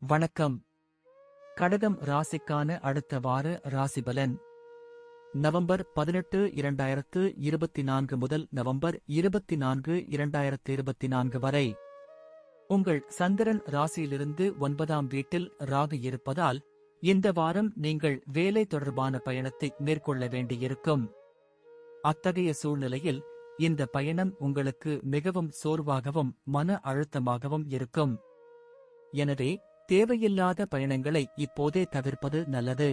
வணக்கம். கடகம் ராசிக்கான அடுத்த வார ராசிபலன் நவம்பர் 18 2024 முதல் நவம்பர் 24 2024 வரை. உங்கள் சந்திரன் ராசியிலிருந்து 9ஆம் வீட்டில் ராகு இருப்பதால் இந்த வாரம் நீங்கள் வேலை தொடர்பான பயணத்தை மேற்கொள்ள வேண்டியிருக்கும். அத்தகைய சூழ்நிலையில் இந்த பயணம் உங்களுக்கு மிகவும் சோர்வாகவும் மன அழுத்தமாகவும் இருக்கும். எனவே தேவையில்லாத பயணங்களை இப்போதே தவிர்ப்பது நல்லது.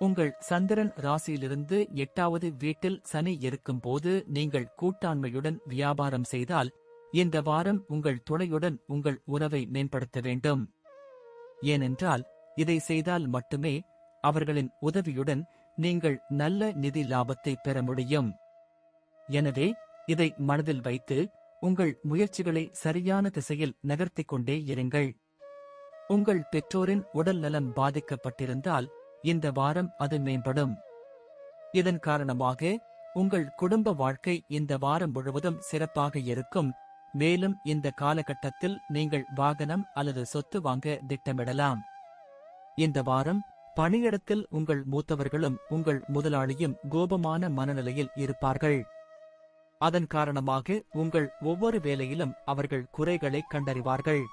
உங்கள் சந்திரன் ராசியிலிருந்து 8வது வீட்டில் சனி இருக்கும்போது நீங்கள் கூட்டாண்மையுடன் வியாபாரம் செய்தால் இந்த வாரம் உங்கள் துணையுடன் உங்கள் உறவை மேம்படுத்த வேண்டும். ஏனென்றால் இதை செய்தால் மட்டுமே அவர்களின் உதவியுடன் நீங்கள் நல்ல நிதி லாபத்தை பெற முடியும். எனவே இதை மனதில் வைத்து உங்கள் முயற்சிகளை சரியான திசையில் நகர்த்திக் கொண்டே இருங்கள். உங்கள் பெற்றோரின் உடல் நலம் பாதிக்கப்பட்டிருந்தால் இந்த வாரம் அது மேம்படும். இதன் காரணமாக உங்கள் குடும்ப வாழ்க்கை இந்த வாரம் முழுவதும் சிறப்பாக இருக்கும். மேலும் இந்த காலகட்டத்தில் நீங்கள் வாகனம் அல்லது சொத்து வாங்க திட்டமிடலாம். இந்த வாரம் பணியிடத்தில் உங்கள் மூத்தவர்களும் உங்கள் முதலாளியும் கோபமான மனநிலையில் இருப்பார்கள். அதன் காரணமாக உங்கள் ஒவ்வொரு வேலையிலும் அவர்கள் குறைகளை கண்டறிவார்கள்.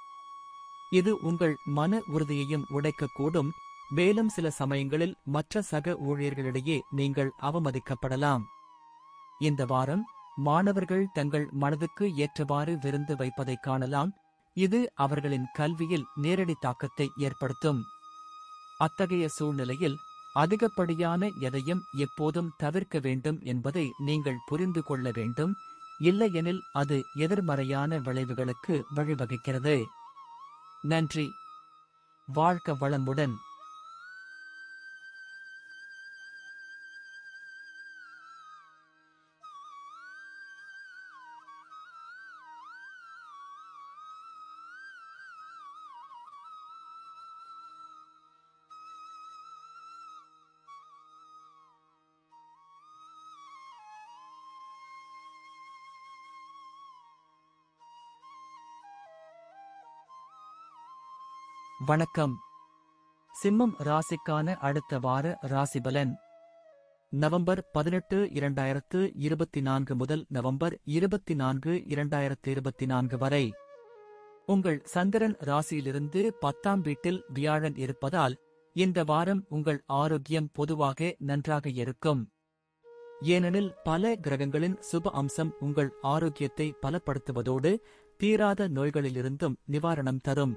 இது உங்கள் மன உறுதியையும் உடைக்கக்கூடும். மேலும் சில சமயங்களில் மற்ற சக ஊழியர்களிடையே நீங்கள் அவமதிக்கப்படலாம். இந்த வாரம் மாணவர்கள் தங்கள் மனதுக்கு ஏற்றவாறு விருந்து வைப்பதை காணலாம். இது அவர்களின் கல்வியில் நேரடி தாக்கத்தை ஏற்படுத்தும். அத்தகைய சூழ்நிலையில் அதிகப்படியான எதையும் எப்போதும் தவிர்க்க வேண்டும் என்பதை நீங்கள் புரிந்து கொள்ள வேண்டும். இல்லையெனில் அது எதிர்மறையான விளைவுகளுக்கு வழிவகுக்கிறது. நன்றி. வாழ்க வளமுடன். வணக்கம். சிம்மம் ராசிக்கான அடுத்த வார ராசிபலன் நவம்பர் 18 2024 முதல் நவம்பர் 24 2024 வரை. உங்கள் சந்திரன் ராசியிலிருந்து 10ஆம் வீட்டில் வியாழன் இருப்பதால் இந்த வாரம் உங்கள் ஆரோக்கியம் பொதுவாக நன்றாக இருக்கும். ஏனெனில் பல கிரகங்களின் சுப அம்சம் உங்கள் ஆரோக்கியத்தை பலப்படுத்துவதோடு தீராத நோய்களிலிருந்தும் நிவாரணம் தரும்.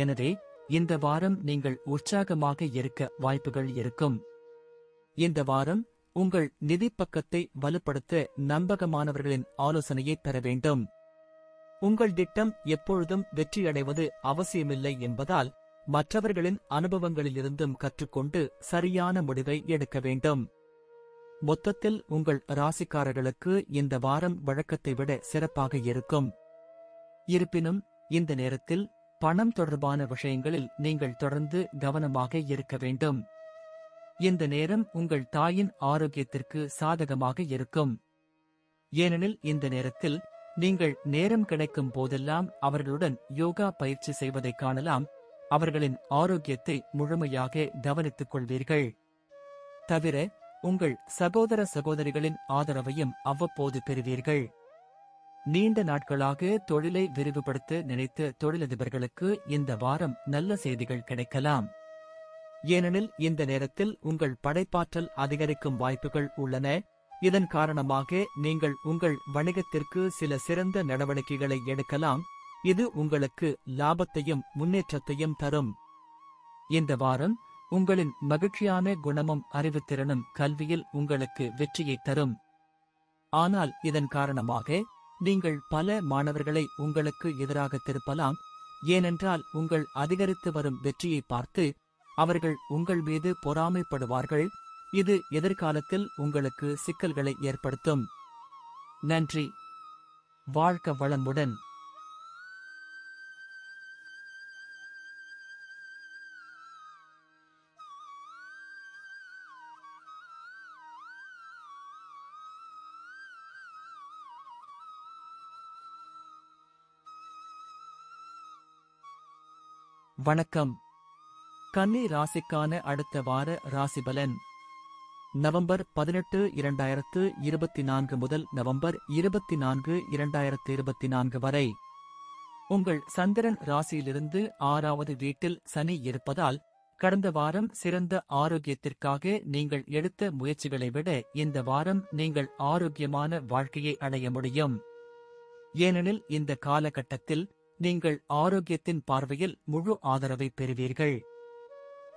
எனவே இந்த வாரம் நீங்கள் உற்சாகமாக இருக்க வாய்ப்புகள் இருக்கும். இந்த வாரம் உங்கள் நிதி பக்கத்தை வலுப்படுத்த நம்பகமானவர்களின் ஆலோசனையை பெற வேண்டும். உங்கள் திட்டம் எப்பொழுதும் வெற்றியடைவது அவசியமில்லை என்பதால் மற்றவர்களின் அனுபவங்களிலிருந்தும் கற்றுக்கொண்டு சரியான முடிவை எடுக்க வேண்டும். மொத்தத்தில் உங்கள் ராசிக்காரர்களுக்கு இந்த வாரம் வழக்கத்தை விட சிறப்பாக இருக்கும். இருப்பினும் இந்த நேரத்தில் பணம் தொடர்பான விஷயங்களில் நீங்கள் தொடர்ந்து கவனமாக இருக்க வேண்டும். இந்த நேரம் உங்கள் தாயின் ஆரோக்கியத்திற்கு சாதகமாக இருக்கும். ஏனெனில் இந்த நேரத்தில் நீங்கள் நேரம் கிடைக்கும் போதெல்லாம் அவர்களுடன் யோகா பயிற்சி செய்வதை காணலாம். அவர்களின் ஆரோக்கியத்தை முழுமையாக கவனித்துக் கொள்வீர்கள். தவிர உங்கள் சகோதர சகோதரிகளின் ஆதரவையும் அவ்வப்போது பெறுவீர்கள். நீண்ட நாட்களாக தொழிலை விரிவுபடுத்த நினைத்த தொழிலதிபர்களுக்கு இந்த வாரம் நல்ல செய்திகள் கிடைக்கலாம். ஏனெனில் இந்த நேரத்தில் உங்கள் படைப்பாற்றல் அதிகரிக்கும் வாய்ப்புகள் உள்ளன. இதன் காரணமாக நீங்கள் உங்கள் வணிகத்திற்கு சில சிறந்த நடவடிக்கைகளை எடுக்கலாம். இது உங்களுக்கு லாபத்தையும் முன்னேற்றத்தையும் தரும். இந்த வாரம் உங்களின் மகிழ்ச்சியான குணமும் அறிவுத்திறனும் கல்வியில் உங்களுக்கு வெற்றியை தரும். ஆனால் இதன் காரணமாக நீங்கள் பல மாணவர்களை உங்களுக்கு எதிராக திருப்பலாம். ஏனென்றால் உங்கள் அதிகரித்து வரும் வெற்றியை பார்த்து அவர்கள் உங்கள் மீது பொறாமைப்படுவார்கள். இது எதிர்காலத்தில் உங்களுக்கு சிக்கல்களை ஏற்படுத்தும். நன்றி. வாழ்க வளமுடன். வணக்கம். கன்னி ராசிக்கான அடுத்த வார ராசிபலன். நவம்பர் 18, 2024 முதல் நவம்பர் 24, 2024 வரை. உங்கள் சந்திரன் ராசியிலிருந்து 6வது வீட்டில் சனி இருப்பதால் கடந்த வாரம் சிறந்த ஆரோக்கியத்திற்காக நீங்கள் எடுத்த முயற்சிகளை விட இந்த வாரம் நீங்கள் ஆரோக்கியமான வாழ்க்கையை அடைய முடியும். ஏனெனில் இந்த காலகட்டத்தில் நீங்கள் ஆரோக்கியத்தின் பார்வையில் முழு ஆதரவை பெறுவீர்கள்.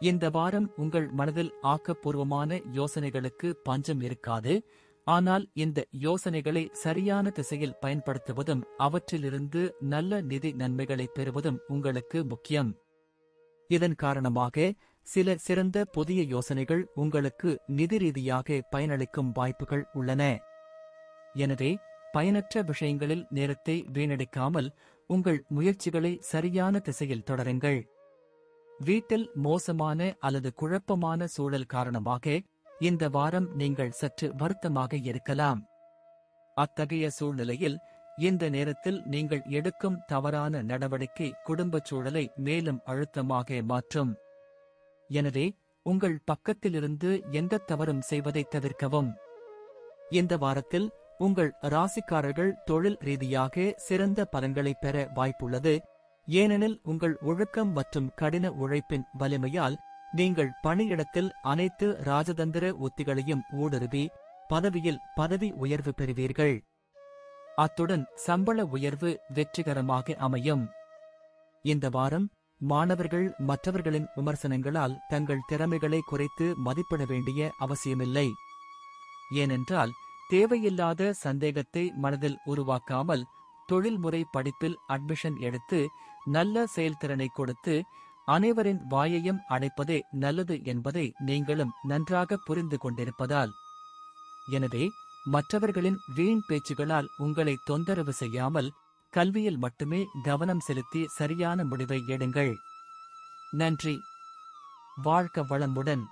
இந்த வாரம் உங்கள் மனதில் ஆக்கப்பூர்வமான யோசனைகளுக்கு பஞ்சம் இருக்காது. ஆனால் இந்த யோசனைகளை சரியான திசையில் பயன்படுத்துவதும் அவற்றிலிருந்து நல்ல நிதி நன்மைகளை பெறுவதும் உங்களுக்கு முக்கியம். இதன் காரணமாக சில சிறந்த புதிய யோசனைகள் உங்களுக்கு நிதி ரீதியாக பயனளிக்கும் வாய்ப்புகள் உள்ளன. எனவே பயனற்ற விஷயங்களில் நேரத்தை வீணடிக்காமல் உங்கள் முயற்சிகளை சரியான திசையில் தொடருங்கள். வீட்டில் மோசமான அல்லது குழப்பமான சூழல் காரணமாக இந்த வாரம் நீங்கள் சற்று வருத்தமாக இருக்கலாம். அத்தகைய சூழ்நிலையில் இந்த நேரத்தில் நீங்கள் எடுக்கும் தவறான நடவடிக்கை குடும்பச் சூழலை மேலும் அழுத்தமாக மாற்றும். எனவே உங்கள் பக்கத்திலிருந்து எந்த தவறும் செய்வதை தவிர்க்கவும். இந்த வாரத்தில் உங்கள் ராசிக்காரர்கள் தொழில் ரீதியாக சிறந்த பலன்களை பெற வாய்ப்புள்ளது. ஏனெனில் உங்கள் ஒழுக்கம் மற்றும் கடின உழைப்பின் வலிமையால் நீங்கள் பணியிடத்தில் அனைத்து ராஜதந்திர உத்திகளையும் ஊடுருவி பதவியில் பதவி உயர்வு பெறுவீர்கள். அத்துடன் சம்பள உயர்வு வெற்றிகரமாக அமையும். இந்த வாரம் மாணவர்கள் மற்றவர்களின் விமர்சனங்களால் தங்கள் திறமைகளை குறைத்து மதிப்பிட வேண்டிய அவசியமில்லை. ஏனென்றால் தேவையில்லாத சந்தேகத்தை மனதில் உருவாக்காமல் தொழில்முறை படிப்பில் அட்மிஷன் எடுத்து நல்ல செயல்திறனை கொடுத்து அனைவரின் வாயையும் அடைப்பதே நல்லது என்பதை நீங்களும் நன்றாக புரிந்து கொண்டிருப்பதால். எனவே மற்றவர்களின் வீண் பேச்சுகளால் உங்களை தொந்தரவு செய்யாமல் கல்வியில் மட்டுமே கவனம் செலுத்தி சரியான முடிவை எடுங்கள். நன்றி. வாழ்க வளமுடன்.